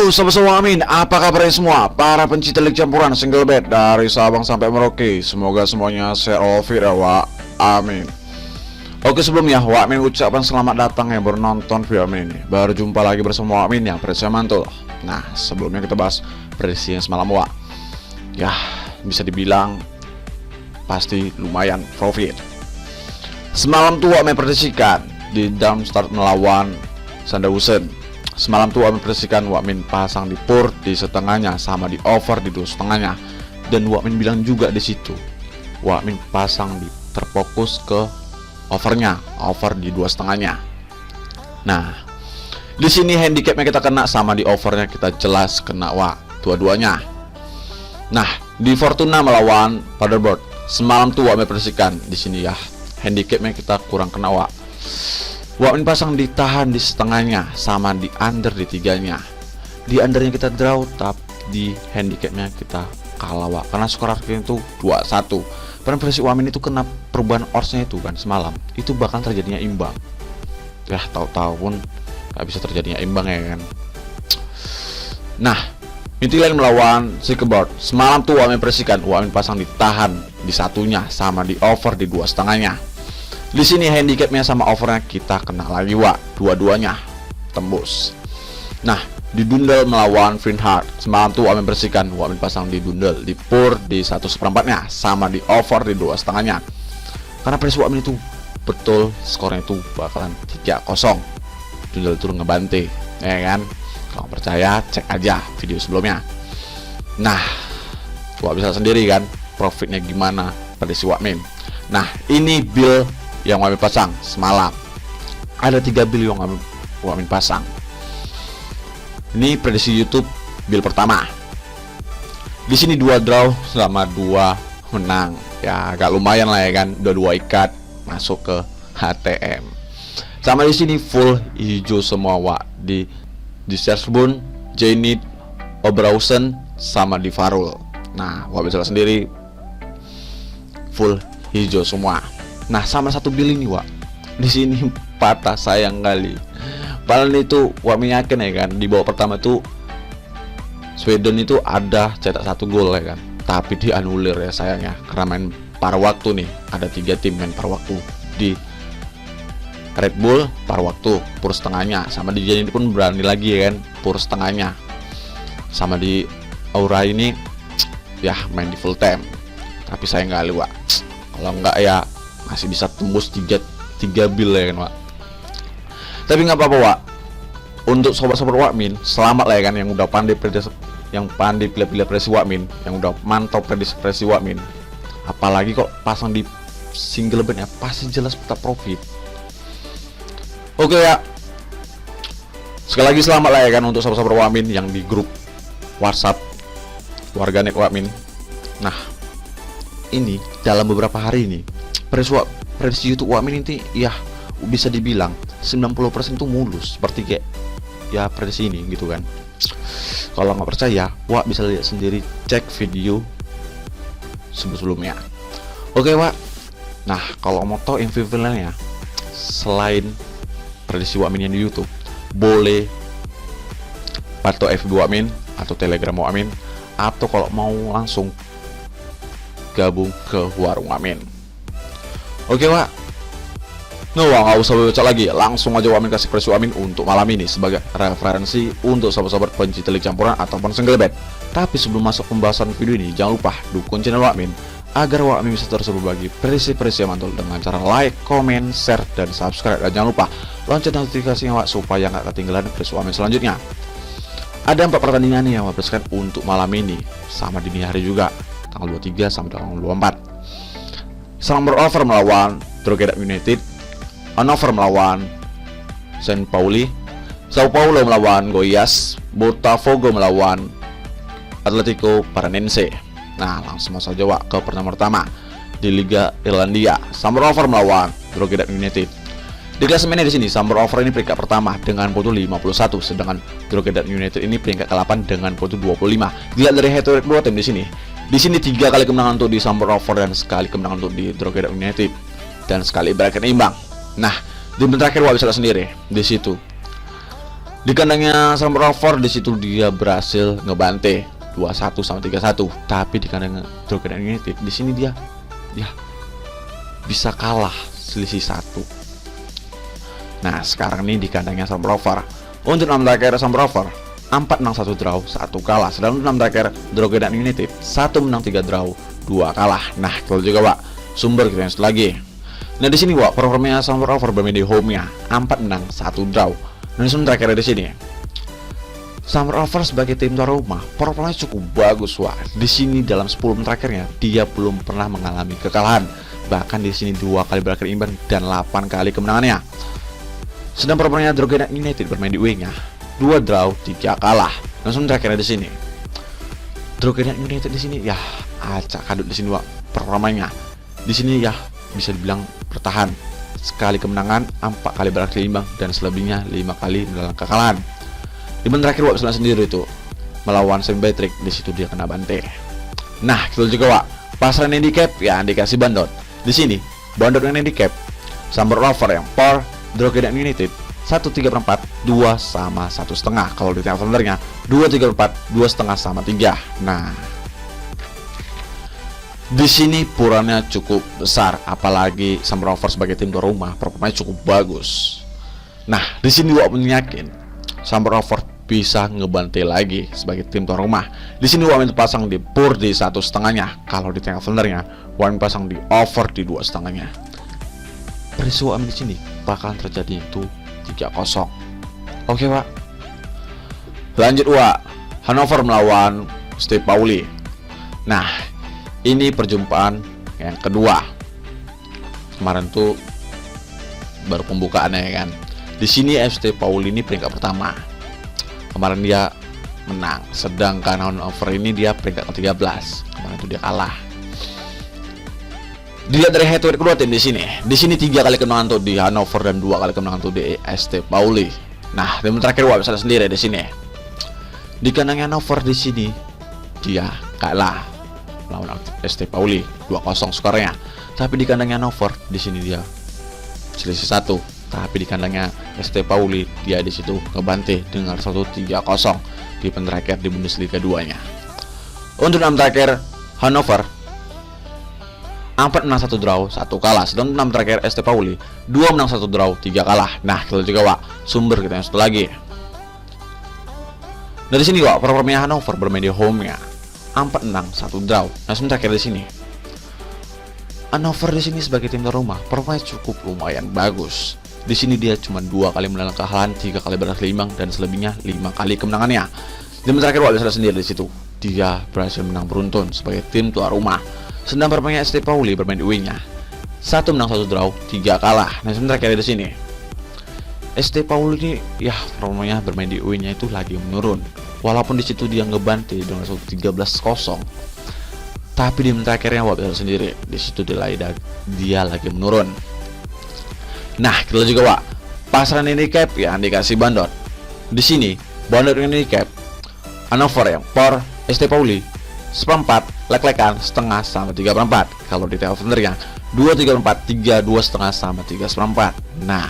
Halo sobat-sobat Amin, apa kabarnya semua? Para pencinta lig campuran single bed dari Sabang sampai Merauke, semoga semuanya sehat walafiat wa amin. Oke, sebelumnya Wak Amin ucapkan selamat datang yang baru nonton video Amin ini. Baru jumpa lagi bersama Wak Amin yang prediksi mantul. Nah, sebelumnya kita bahas prediksi yang semalam Wak. Ya, bisa dibilang pasti lumayan profit. Semalam tuh Wak Amin prediksikan di Darmstadt melawan Sandhausen. Semalam tuh Wak Amin prediksikan Wak Amin pasang di pur di setengahnya sama di over di 2,5-nya. Dan Wak Amin bilang juga di situ Wak Amin pasang di terfokus ke overnya, over di 2,5-nya. Nah, di sini handicapnya kita kena sama di overnya kita jelas kena Wak, dua-duanya. Nah, di Fortuna melawan Paderborn semalam tuh Wak Amin prediksikan di sini ya handicapnya kita kurang kena Wak. Wak Amin pasang ditahan di setengahnya sama di under di 3-nya. Di undernya kita draw, tapi di handicapnya kita kalah Wak, karena skor akhirnya itu 2-1. Padahal prediksi Wak Amin itu kena perubahan oddsnya itu kan semalam, itu bahkan terjadinya imbang. Ya tahu-tahu pun gak bisa terjadinya imbang ya kan. Nah, Midtjylland melawan Silkeborg semalam tuh Wak Amin prediksikan Wak Amin pasang ditahan di satunya sama di over di 2,5-nya. Di sini handicapnya sama overnya kita kena lagi Wak, dua-duanya tembus. Nah, di Dundel melawan Feyenoord semalam tuh Wak Amin bersihkan Wak Amin pasang di Dundel di pur di 1/4-nya sama di over di 2,5-nya. Karena prediksi Wak Amin itu betul skornya itu bakalan 3-0. Dundel turun ngebante, ya kan? Kalau percaya cek aja video sebelumnya. Nah, Wak bisa sendiri kan profitnya gimana prediksi Wak Amin. Nah, ini bill yang Wak Amin pasang semalam. Ada 3 bill yang Wak Amin pasang. Ini prediksi YouTube bill pertama. Di sini 2 draw sama 2 menang. Ya agak lumayan lah ya kan. 2 ikat masuk ke HTM. Sama di sini full hijau semua Wak. Di Sersbun, Zenit, Oberhausen sama di Farul. Nah, Wak bisa sendiri full hijau semua. Nah, sama satu bill ini Wak, di sini patah sayang kali. Padahal itu Wak Amin yakin ya kan, di babak pertama tuh Sweden itu ada cetak 1 gol ya kan, tapi dianulir ya sayangnya karena main paruh waktu nih. Ada 3 tim main paruh waktu di Red Bull paruh waktu pur setengahnya, sama di Zenit pun berani lagi ya kan pur setengahnya, sama di Aura ini ya main di full time. Tapi sayang kali Wak, kalau enggak ya masih bisa tembus 3 bill ya kan Wak. Tapi nggak apa-apa Wak, untuk sobat-sobat Wak Amin selamat lah ya kan yang udah pandai prediksi, yang pandai pilih-pilih prediksi Wak Amin, yang udah mantap prediksi Wak Amin. Apalagi kok pasang di single bet ya pasti jelas tetap profit. Oke ya, sekali lagi selamat lah ya kan untuk sobat-sobat Wak Amin yang di grup WhatsApp warganet Wak Amin. Nah, ini dalam beberapa hari ini prediksi YouTube Wak Amin ini ya bisa dibilang 90% itu mulus seperti kayak ya prediksi ini gitu kan. Kalau nggak percaya Wak bisa lihat sendiri, cek video sebelumnya. Oke Wak, nah kalau mau tahu info lainnya selain prediksi Wak Amin yang di YouTube, boleh pantau FB Wak Amin atau Telegram Wak Amin, atau kalau mau langsung gabung ke warung Wak Amin. Oke Wak, no nggak usah baca lagi, langsung aja Wak Amin kasih prediksi Wak Amin untuk malam ini sebagai referensi untuk sobat-sobat pencinta lig campuran ataupun single bet. Tapi sebelum masuk pembahasan video ini, jangan lupa dukung channel Wak Amin agar Wak Amin bisa terus berbagi prediksi-prediksi yang mantul dengan cara like, comment, share, dan subscribe. Dan jangan lupa lonceng notifikasinya Wak supaya nggak ketinggalan prediksi Wak Amin selanjutnya. Ada 4 pertandingan yang Wak predisikan untuk malam ini sama dini hari juga, tanggal 23 sampai tanggal 24. Summer Over melawan Drogheda United, Hannover melawan St. Pauli, Sao Paulo melawan Goiás, Botafogo melawan Atletico Paranense. Nah, langsung masuk aja Wak ke pertandingan pertama di Liga Irlandia. Summer Over melawan Drogheda United. Di klasemennya di sini Summer Over ini peringkat pertama dengan poin 51, sedangkan Drogheda United ini peringkat ke-8 dengan poin 25. Dilihat dari head to head dua tim di sini. Di sini 3 kali kemenangan untuk di Summer Over dan sekali kemenangan untuk di Drogheda United dan sekali berakhir imbang. Nah, di menit terakhir Wak bisa lihat sendiri di situ Di kandangnya Samrover, di situ dia berhasil ngebante 2-1 sama 3-1. Tapi di kandang Drogheda United, di sini dia bisa kalah selisih 1. Nah, sekarang ini di kandangnya Samrover. Untuk 6 terakhir Samrover, 4 menang 1 draw, 1 kalah. Sedangkan 6 terakhir Drogheda United, 1 menang 3 draw, 2 kalah. Nah, kalau juga Wak, sumber kita yang satu lagi. Nah, di sini Wak, performanya Samrover bermain di home-nya, 4 menang 1 draw. Dan terakhir di sini, Samrover sebagai tim tuan rumah performanya cukup bagus Wak. Di sini dalam 10 terakhirnya dia belum pernah mengalami kekalahan. Bahkan di sini 2 kali berakhir imbang dan 8 kali kemenangannya. Sedang performanya Drogheda United bermain di away-nya, 2 draw, 3 kalah. Dan terakhirnya di sini, Drogheda United di sini acak kadut di sini Wak performanya. Di sini bisa dibilang bertahan. Sekali kemenangan, 4 kali berakhir imbang, dan selebihnya 5 kali mendalam kekalahan. Di menit terakhir Wak sendiri itu melawan St. Patrick, di situ dia kena bante. Nah, itu juga Wak, pasaran handicap yang dikasih bandot. Di sini bandot yang handicap Samrover yang por Drogheda United 1/3/4, 2 sama 1,5. Kalau di tengah sebenarnya 2/3/4, 2,5 sama 3. Nah, di sini purannya cukup besar, apalagi Samrover sebagai tim tuan rumah performanya cukup bagus. Nah, di sini Wak yakin Samrover bisa ngebantai lagi sebagai tim tuan rumah. Di sini Wak pasang di pur di 1,5-nya. Kalau di tengah sebenarnya Wak pasang di over di 2,5-nya. Peristiwa di sini bakalan terjadi itu 3-0. Oke Wak. Lanjut Wak, Hannover melawan St. Pauli. Nah, ini perjumpaan yang kedua. Kemarin tuh baru pembukaannya ya kan. Di sini FC Pauli ini peringkat pertama. Kemarin dia menang, sedangkan Hannover ini dia peringkat ke-13. Kemarin itu dia kalah. Dilihat dari head to head kedua tim di sini. Di sini 3 kali kemenangan tuh di Hannover dan 2 kali kemenangan tuh di ST Pauli. Nah, tim terakhir Wak bisa sendiri di sini. Di kandang Hannover di sini dia kalah melawan ST Pauli 2-0 skornya. Tapi di kandangnya Hannover di sini dia selisih 1. Tapi di kandangnya ST Pauli dia di situ ngebante dengan 1-3-0 di terakhir di Bundesliga 2-nya. Untuk 6 terakhir Hannover 4 menang 1 draw, 1 kalah. Sedangkan 6 terakhir ST Pauli 2 menang 1 draw, 3 kalah. Nah, kalau juga Wak, sumber kita yang satu lagi. Dari sini Wak, performanya Hannover bermain di home-nya 4 menang 1 draw. Nah, terakhir di sini Hannover di sini sebagai tim tuan rumah performanya cukup lumayan bagus. Di sini dia cuma 2 kali mendalam kekalahan, 3 kali berhasil imbang, dan selebihnya 5 kali kemenangannya. Di menit terakhir Wak bisa sendiri di situ dia berhasil menang beruntun sebagai tim tuan rumah. Sedang performanya ST Pauli bermain di away-nya 1 menang 1 draw, 3 kalah. Nah, sebentar terakhir di sini ST Pauli ini performanya bermain di away-nya itu lagi menurun. Walaupun di situ dia ngebante dengan 13-0. Tapi di menit terakhirnya Wak bisa sendiri di situ dia lagi menurun. Nah, kita juga Wak, pasaran handicap yang dikasih bandot. Di sini bandot handicap Hannover yang por ST Pauli 1/4, lek-lekan setengah sama 3/4. Kalau di tengah sebenarnya 2/3/4, 3/2,5 sama 3/4. Nah,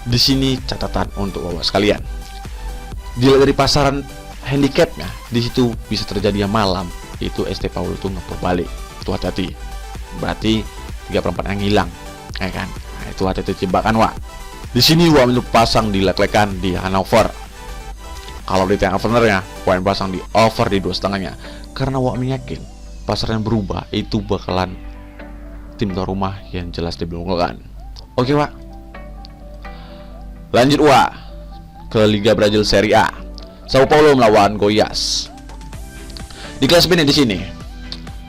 di sini catatan untuk Bapak sekalian. Dilihat dari pasaran handicapnya, di situ bisa terjadi yang malam itu ST Pauli itu ngepur balik. Itu hati-hati. Berarti 3/4 yang hilang, ya kan? Nah, itu hati-hati jebakan Wak. Di sini Wak untuk pasang di lek-lekan di Hannover. Kalau di tengah sebenarnya Wak pasang di over di 2,5-nya. Karena Wak yakin pasar yang berubah itu bakalan tim tuan rumah yang jelas dibelungkan. Oke Wak. Lanjut Wak ke Liga Brazil Serie A. Sao Paulo melawan Goiás. Di kelas ini di sini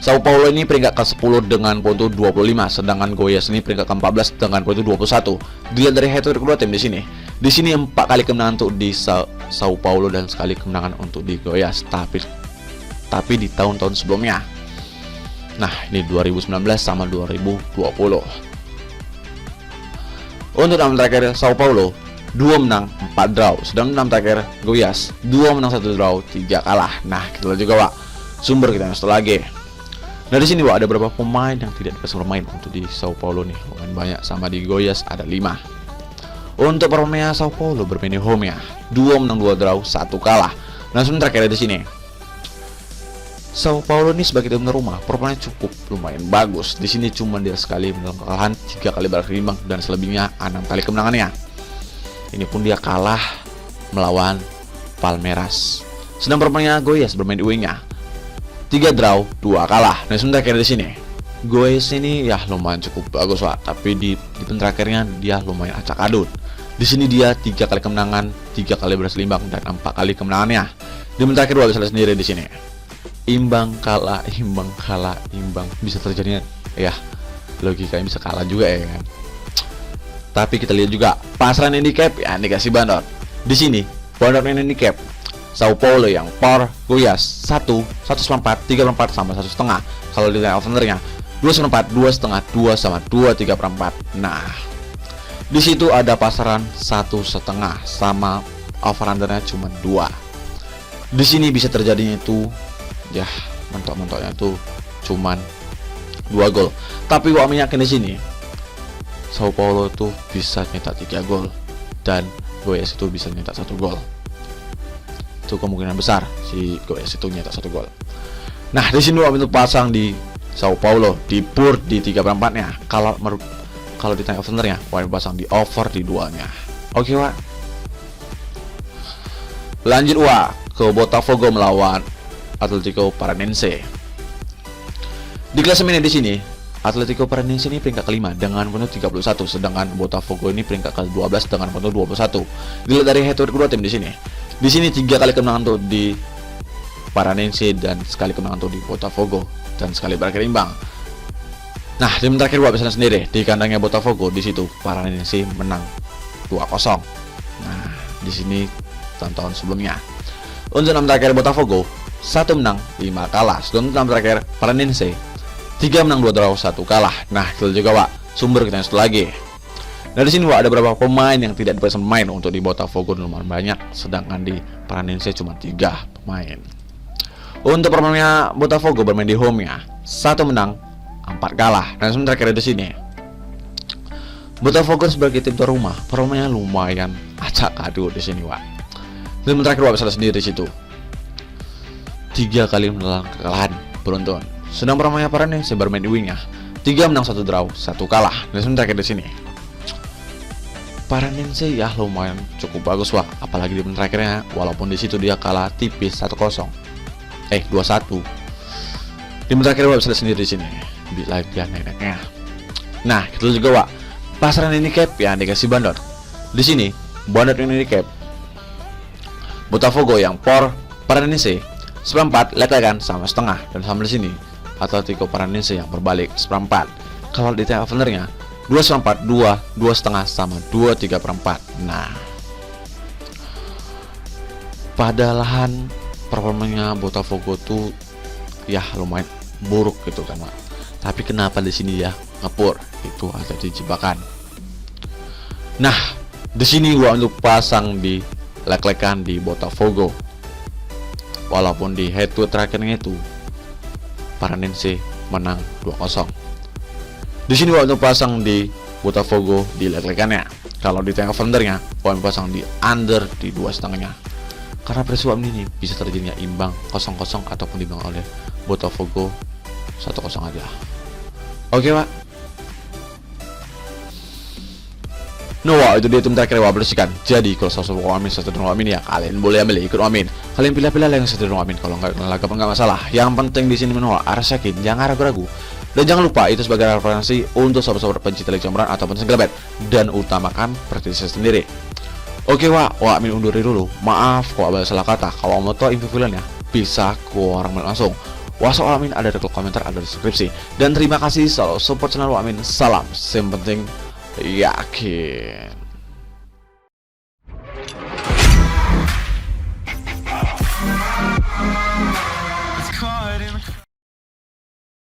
Sao Paulo ini peringkat ke-10 dengan poin 25, sedangkan Goiás ini peringkat ke-14 dengan poin 21. Dilihat dari head to head kedua tim di sini. Di sini 4 kali kemenangan untuk di Sao Paulo dan sekali kemenangan untuk di Goiás. Tapi di tahun-tahun sebelumnya. Nah, ini 2019 sama 2020. Untuk 6 terakhir Sao Paulo 2 menang 4 draw, sedangkan 6 terakhir Goiás 2 menang 1 draw, 3 kalah. Nah, kita lihat juga Wak sumber kita yang satu lagi. Nah, di sini Wak ada beberapa pemain yang tidak dikasih bermain untuk di Sao Paulo nih. Lumayan banyak, sama di Goiás ada 5. Untuk performanya Sao Paulo bermain di home ya, 2 menang 2 draw 1 kalah. Nah sementara terakhir di sini Sao Paulo ini sebagai tim rumah performanya cukup lumayan bagus. Di sini cuma dia sekali menang kekalahan, 3 kali berakhir imbang dan selebihnya 6 kali kemenangannya. Ini pun dia kalah melawan Palmeiras. Sedang performanya Goiás bermain di wingnya, 3 draw 2 kalah. Nah sementara terakhir di sini Goiás ini ya lumayan cukup bagus lah, tapi di terakhirnya dia lumayan acak adut. Di sini dia 3 kali kemenangan, 3 kali berhasil imbang dan 4 kali kemenangannya. Di menit terakhir bisa sendiri di sini. Imbang kalah, imbang kalah, imbang, bisa terjadinya ya. Logikanya bisa kalah juga ya kan. Tapi kita lihat juga pasaran handicap ya dikasih bandot. Di sini bandot handicap Sao Paulo yang power Goiás 1, 1/4, 3/4 sama 1,5. Kalau di overnernya 2/4, 2,5, 2 sama 2, 3/4. Nah, di situ ada pasaran 1,5 sama over-undernya cuma 2. Di sini bisa terjadinya itu ya mentok-mentoknya itu cuman 2 gol. Tapi gua yakin di sini Sao Paulo itu bisa nyetak 3 gol dan Goiás itu bisa nyetak 1 gol. Itu kemungkinan besar si Goiás itu nyetak 1 gol. Nah, di sini gua pasang di Sao Paulo di pur di 3/4-nya. Kalau ditanya overnernya, Wak pasang di over di 2-nya. Oke, Wak. Lanjut Wak ke Botafogo melawan Atlético Paranaense. Di klasemennya di sini, Atlético Paranaense ini peringkat kelima dengan penuh 31, sedangkan Botafogo ini peringkat ke-12 dengan penuh 21. Dilihat dari head to head kedua tim di sini. Di sini 3 kali kemenangan tuh di Paranaense dan sekali kemenangan tuh di Botafogo dan sekali berakhir imbang. Nah, di menit terakhir gua bisa sendiri di kandangnya Botafogo, di situ Paranaense menang 2-0. Nah, di sini tahun sebelumnya. Untuk 6 terakhir Botafogo 1 menang 5 kalah. Sedangkan 6 terakhir Paranaense 3 menang 2 draw 1 kalah. Nah, itu juga Wak sumber kita satu lagi. Nah, di sini Wak ada beberapa pemain yang tidak dipesan main. Untuk di Botafogo lumayan banyak, sedangkan di Paranaense cuma 3 pemain. Untuk permainnya Botafogo bermain di home ya, 1 menang 4 kalah. Dan sementara terakhir di sini Botafogo sebagai tim tuan rumah permainnya lumayan acak adut di sini Wak. Dan terakhir Wak bisa sendiri di situ 3 kali menelan kekalahan beruntun. Sedang permainnya Paranaense bermain di wingnya, 3 menang 1 draw 1 kalah. Dan sementara terakhir di sini Paranaense ya lumayan cukup bagus Wak, apalagi di menit terakhirnya walaupun di situ dia kalah tipis 1-0. 2-1. Di menit terakhir Wak bisa lihat sendiri di sini. Bila dia naik-naiknya. Nah, kita juga Wak pasaran handicap yang dikasih bandot. Di sini bandot handicap Botafogo yang por Paranaense 1/4 letakkan sama setengah, dan sama di sini Atlético Paranaense yang berbalik 1/4. Kalau di tengah overnernya 2/4, 2, 2,5 sama 2, 3/4. Nah, pada lahan performanya Botafogo tuh ya lumayan buruk gitu kan Wak. Tapi kenapa di sini ya ngepur? Itu ada di jebakan. Nah, di sini gua untuk pasang di lek-lekan di Botafogo. Walaupun di head to terakhirnya itu Paranaense menang 2-0. Di sini gua untuk pasang di Botafogo di lek-lekannya. Kalau di tengah overnernya gua pasang di under di 2,5-nya. Karena peristiwa ini bisa terjadinya imbang 0-0 ataupun diimbang oleh Botafogo 1-0 aja. Oke Pak. No, itu dia tim terakhir Wak bersihkan. Jadi kalau sosok Amin satu Amin ya kalian boleh ambil ikut Amin. Kalian pilih-pilih yang satu Amin. Kalau nggak masalah. Yang penting di sini menolak harus yakin, jangan ragu-ragu. Dan jangan lupa itu sebagai referensi untuk sobat-sobat pencinta Liga Champions ataupun single bet, dan utamakan prediksi sendiri. Oke Wak Amin undur diri dulu. Maaf kalau ada salah kata. Kalau mau tahu info filenya bisa ke orang langsung. Wak Amin ada di kolom komentar, ada di deskripsi. Dan terima kasih selalu support channel Wak Amin. Salam, yang penting yakin.